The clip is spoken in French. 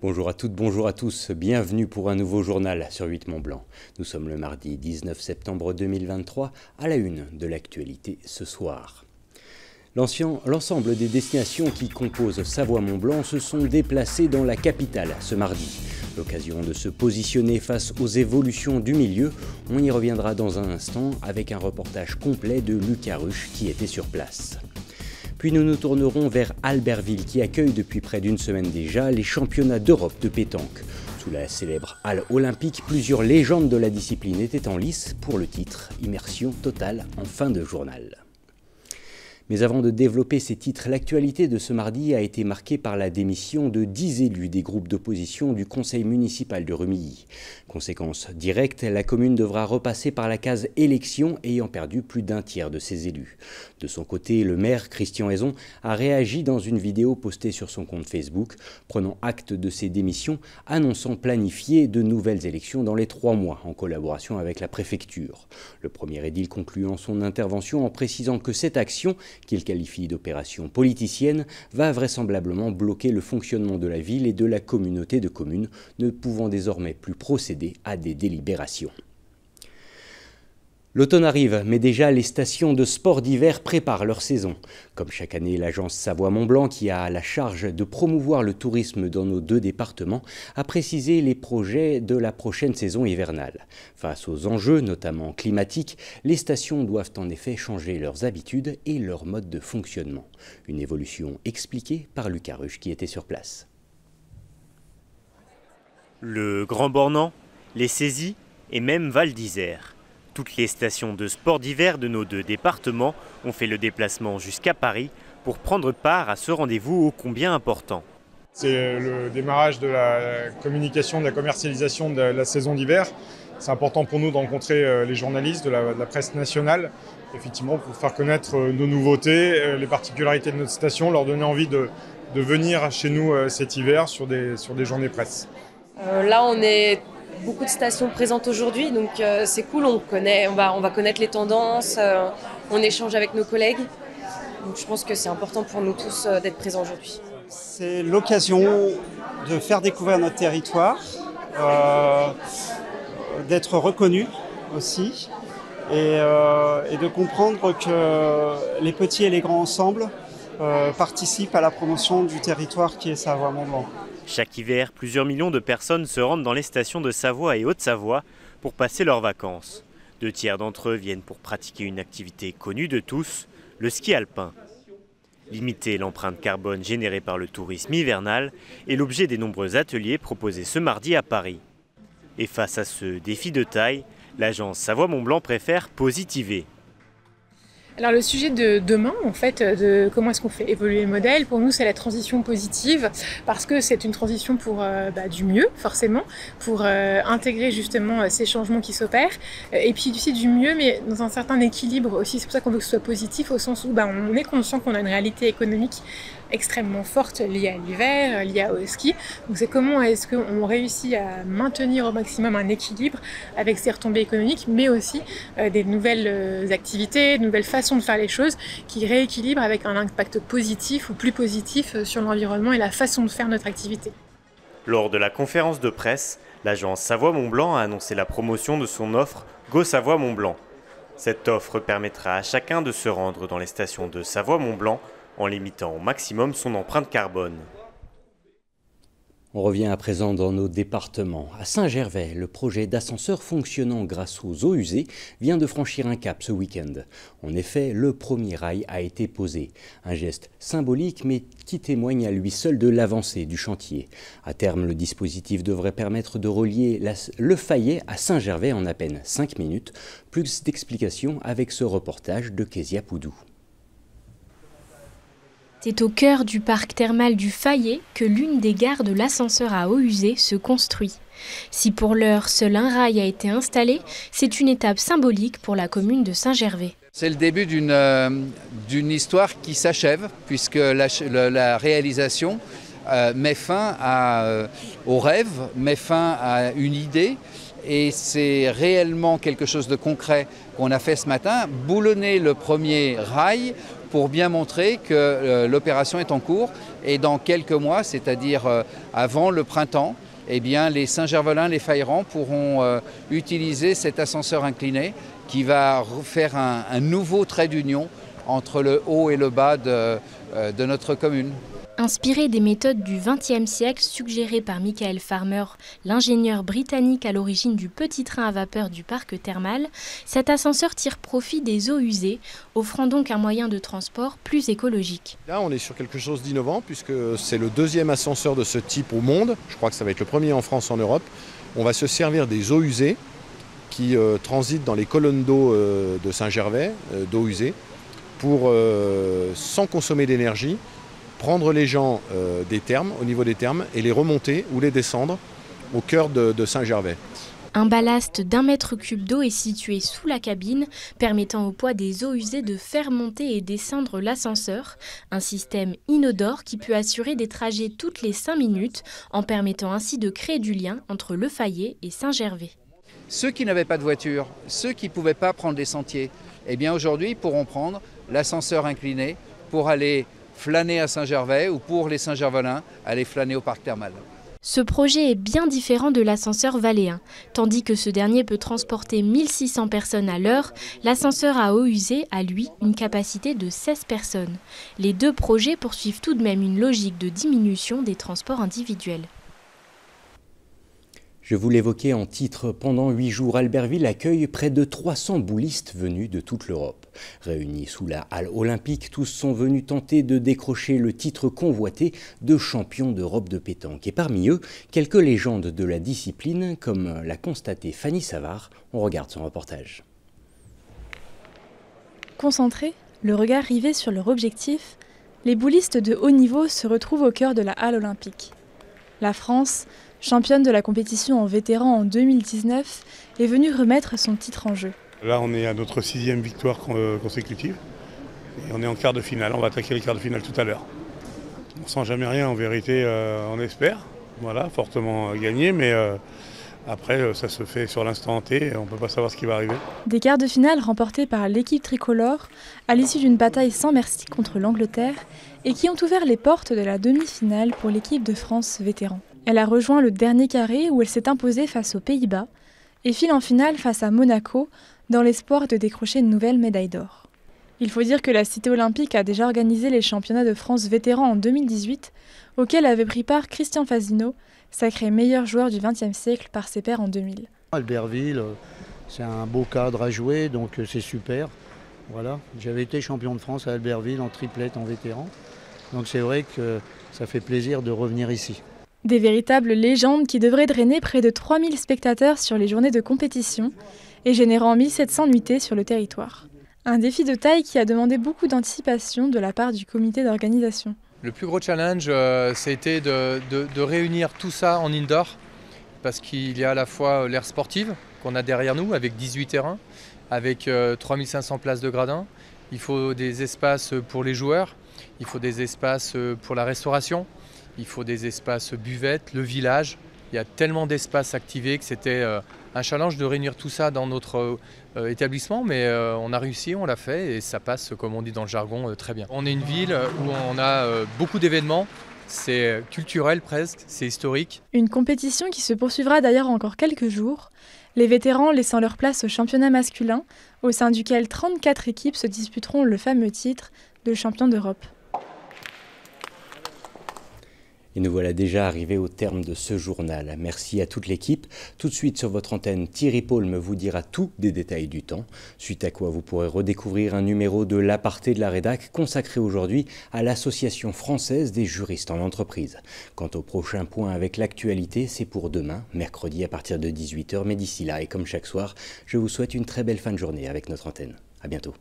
Bonjour à toutes, bonjour à tous, bienvenue pour un nouveau journal sur 8 Mont-Blanc. Nous sommes le mardi 19 septembre 2023, à la une de l'actualité ce soir. L'ensemble des destinations qui composent Savoie-Mont-Blanc se sont déplacées dans la capitale ce mardi. L'occasion de se positionner face aux évolutions du milieu, on y reviendra dans un instant avec un reportage complet de Lucas Ruche qui était sur place. Puis nous nous tournerons vers Albertville qui accueille depuis près d'une semaine déjà les championnats d'Europe de pétanque. Sous la célèbre halle olympique, plusieurs légendes de la discipline étaient en lice pour le titre « Immersion totale » en fin de journal. Mais avant de développer ces titres, l'actualité de ce mardi a été marquée par la démission de 10 élus des groupes d'opposition du conseil municipal de Rumilly. Conséquence directe, la commune devra repasser par la case élection ayant perdu plus d'un tiers de ses élus. De son côté, le maire Christian Hézon a réagi dans une vidéo postée sur son compte Facebook, prenant acte de ses démissions, annonçant planifier de nouvelles élections dans les 3 mois en collaboration avec la préfecture. Le premier édile concluant son intervention en précisant que cette action, qu'il qualifie d'opération politicienne, va vraisemblablement bloquer le fonctionnement de la ville et de la communauté de communes, ne pouvant désormais plus procéder à des délibérations. L'automne arrive, mais déjà les stations de sport d'hiver préparent leur saison. Comme chaque année, l'agence Savoie-Mont-Blanc, qui a la charge de promouvoir le tourisme dans nos 2 départements, a précisé les projets de la prochaine saison hivernale. Face aux enjeux, notamment climatiques, les stations doivent en effet changer leurs habitudes et leur mode de fonctionnement. Une évolution expliquée par Lucas Ruche qui était sur place. Le Grand Bornand, les Saisies et même Val d'Isère. Toutes les stations de sport d'hiver de nos 2 départements ont fait le déplacement jusqu'à Paris pour prendre part à ce rendez-vous ô combien important. C'est le démarrage de la communication, de la commercialisation de la saison d'hiver. C'est important pour nous de rencontrer les journalistes de la presse nationale, effectivement pour faire connaître nos nouveautés, les particularités de notre station, leur donner envie de venir chez nous cet hiver sur des journées presse. Là on est beaucoup de stations présentes aujourd'hui, donc c'est cool, on va connaître les tendances, on échange avec nos collègues. Donc je pense que c'est important pour nous tous d'être présents aujourd'hui. C'est l'occasion de faire découvrir notre territoire, d'être reconnu aussi, et de comprendre que les petits et les grands ensemble participent à la promotion du territoire qui est Savoie-Mont-Blanc. Chaque hiver, plusieurs millions de personnes se rendent dans les stations de Savoie et Haute-Savoie pour passer leurs vacances. 2 tiers d'entre eux viennent pour pratiquer une activité connue de tous, le ski alpin. Limiter l'empreinte carbone générée par le tourisme hivernal est l'objet des nombreux ateliers proposés ce mardi à Paris. Et face à ce défi de taille, l'agence Savoie-Mont-Blanc préfère positiver. Alors le sujet de demain, en fait, de comment est-ce qu'on fait évoluer le modèle, pour nous c'est la transition positive, parce que c'est une transition pour du mieux, forcément, pour intégrer justement ces changements qui s'opèrent, et puis aussi du mieux, mais dans un certain équilibre aussi. C'est pour ça qu'on veut que ce soit positif, au sens où on est conscient qu'on a une réalité économique extrêmement forte liée à l'hiver, liée au ski. Donc c'est comment est-ce qu'on réussit à maintenir au maximum un équilibre avec ces retombées économiques, mais aussi des nouvelles activités, de nouvelles façons de faire les choses qui rééquilibrent avec un impact positif ou plus positif sur l'environnement et la façon de faire notre activité. Lors de la conférence de presse, l'agence Savoie-Mont-Blanc a annoncé la promotion de son offre Go Savoie-Mont-Blanc. Cette offre permettra à chacun de se rendre dans les stations de Savoie-Mont-Blanc en limitant au maximum son empreinte carbone. On revient à présent dans nos départements. À Saint-Gervais, le projet d'ascenseur fonctionnant grâce aux eaux usées vient de franchir un cap ce week-end. En effet, le premier rail a été posé. Un geste symbolique mais qui témoigne à lui seul de l'avancée du chantier. À terme, le dispositif devrait permettre de relier le Fayet à Saint-Gervais en à peine 5 minutes. Plus d'explications avec ce reportage de Kezia Poudou. C'est au cœur du parc thermal du Fayet que l'une des gares de l'ascenseur à eau usée se construit. Si pour l'heure seul un rail a été installé, c'est une étape symbolique pour la commune de Saint-Gervais. C'est le début d'une histoire qui s'achève puisque la réalisation met fin au rêve, met fin à une idée. Et c'est réellement quelque chose de concret qu'on a fait ce matin, boulonner le premier rail pour bien montrer que l'opération est en cours. Et dans quelques mois, c'est-à-dire avant le printemps, eh bien, les Saint-Gervelin, les Faïrans pourront utiliser cet ascenseur incliné qui va faire un nouveau trait d'union entre le haut et le bas de notre commune. Inspiré des méthodes du XXe siècle suggérées par Michael Farmer, l'ingénieur britannique à l'origine du petit train à vapeur du parc thermal, cet ascenseur tire profit des eaux usées, offrant donc un moyen de transport plus écologique. Là, on est sur quelque chose d'innovant puisque c'est le deuxième ascenseur de ce type au monde. Je crois que ça va être le premier en France, en Europe. On va se servir des eaux usées qui transitent dans les colonnes d'eau de Saint-Gervais, d'eau usée, pour, sans consommer d'énergie, prendre les gens des thermes, au niveau des thermes, et les remonter ou les descendre au cœur de Saint-Gervais. Un ballast d'1 mètre cube d'eau est situé sous la cabine, permettant au poids des eaux usées de faire monter et descendre l'ascenseur. Un système inodore qui peut assurer des trajets toutes les 5 minutes, en permettant ainsi de créer du lien entre Le Fayet et Saint-Gervais. Ceux qui n'avaient pas de voiture, ceux qui ne pouvaient pas prendre les sentiers, eh bien aujourd'hui pourront prendre l'ascenseur incliné pour aller flâner à Saint-Gervais ou pour les Saint-Gervelins aller flâner au parc thermal. Ce projet est bien différent de l'ascenseur valléen. Tandis que ce dernier peut transporter 1600 personnes à l'heure, l'ascenseur à eau usée a, lui, une capacité de 16 personnes. Les deux projets poursuivent tout de même une logique de diminution des transports individuels. Je vous l'évoquais en titre, pendant 8 jours, Albertville accueille près de 300 boulistes venus de toute l'Europe. Réunis sous la halle olympique, tous sont venus tenter de décrocher le titre convoité de champion d'Europe de pétanque. Et parmi eux, quelques légendes de la discipline, comme l'a constaté Fanny Savard. On regarde son reportage. Concentrés, le regard rivé sur leur objectif, les boulistes de haut niveau se retrouvent au cœur de la halle olympique. La France, championne de la compétition en vétéran en 2019, est venue remettre son titre en jeu. Là, on est à notre 6e victoire consécutive et on est en quart de finale. On va attaquer les quarts de finale tout à l'heure. On ne sent jamais rien, en vérité, on espère. Voilà, fortement gagné, mais après, ça se fait sur l'instant T et on ne peut pas savoir ce qui va arriver. Des quarts de finale remportés par l'équipe tricolore à l'issue d'une bataille sans merci contre l'Angleterre et qui ont ouvert les portes de la demi-finale pour l'équipe de France vétéran. Elle a rejoint le dernier carré où elle s'est imposée face aux Pays-Bas et file en finale face à Monaco dans l'espoir de décrocher une nouvelle médaille d'or. Il faut dire que la Cité olympique a déjà organisé les championnats de France vétérans en 2018, auxquels avait pris part Christian Fasino, sacré meilleur joueur du XXe siècle par ses pairs en 2000. Albertville, c'est un beau cadre à jouer, donc c'est super. Voilà. J'avais été champion de France à Albertville en triplette en vétéran, donc c'est vrai que ça fait plaisir de revenir ici. Des véritables légendes qui devraient drainer près de 3000 spectateurs sur les journées de compétition et générant 1700 nuitées sur le territoire. Un défi de taille qui a demandé beaucoup d'anticipation de la part du comité d'organisation. Le plus gros challenge, ça a été de réunir tout ça en indoor, parce qu'il y a à la fois l'aire sportive qu'on a derrière nous, avec 18 terrains, avec 3500 places de gradins. Il faut des espaces pour les joueurs, il faut des espaces pour la restauration, il faut des espaces buvettes, le village. Il y a tellement d'espaces activés que c'était un challenge de réunir tout ça dans notre établissement, mais on a réussi, on l'a fait et ça passe, comme on dit dans le jargon, très bien. On est une ville où on a beaucoup d'événements, c'est culturel presque, c'est historique. Une compétition qui se poursuivra d'ailleurs encore quelques jours, les vétérans laissant leur place au championnat masculin, au sein duquel 34 équipes se disputeront le fameux titre de champion d'Europe. Et nous voilà déjà arrivés au terme de ce journal. Merci à toute l'équipe. Tout de suite sur votre antenne, Thierry Paulme vous dira tout des détails du temps. Suite à quoi vous pourrez redécouvrir un numéro de l'Aparté de la Rédac consacré aujourd'hui à l'Association française des juristes en entreprise. Quant au prochain point avec l'actualité, c'est pour demain, mercredi à partir de 18h. Mais d'ici là, et comme chaque soir, je vous souhaite une très belle fin de journée avec notre antenne. À bientôt.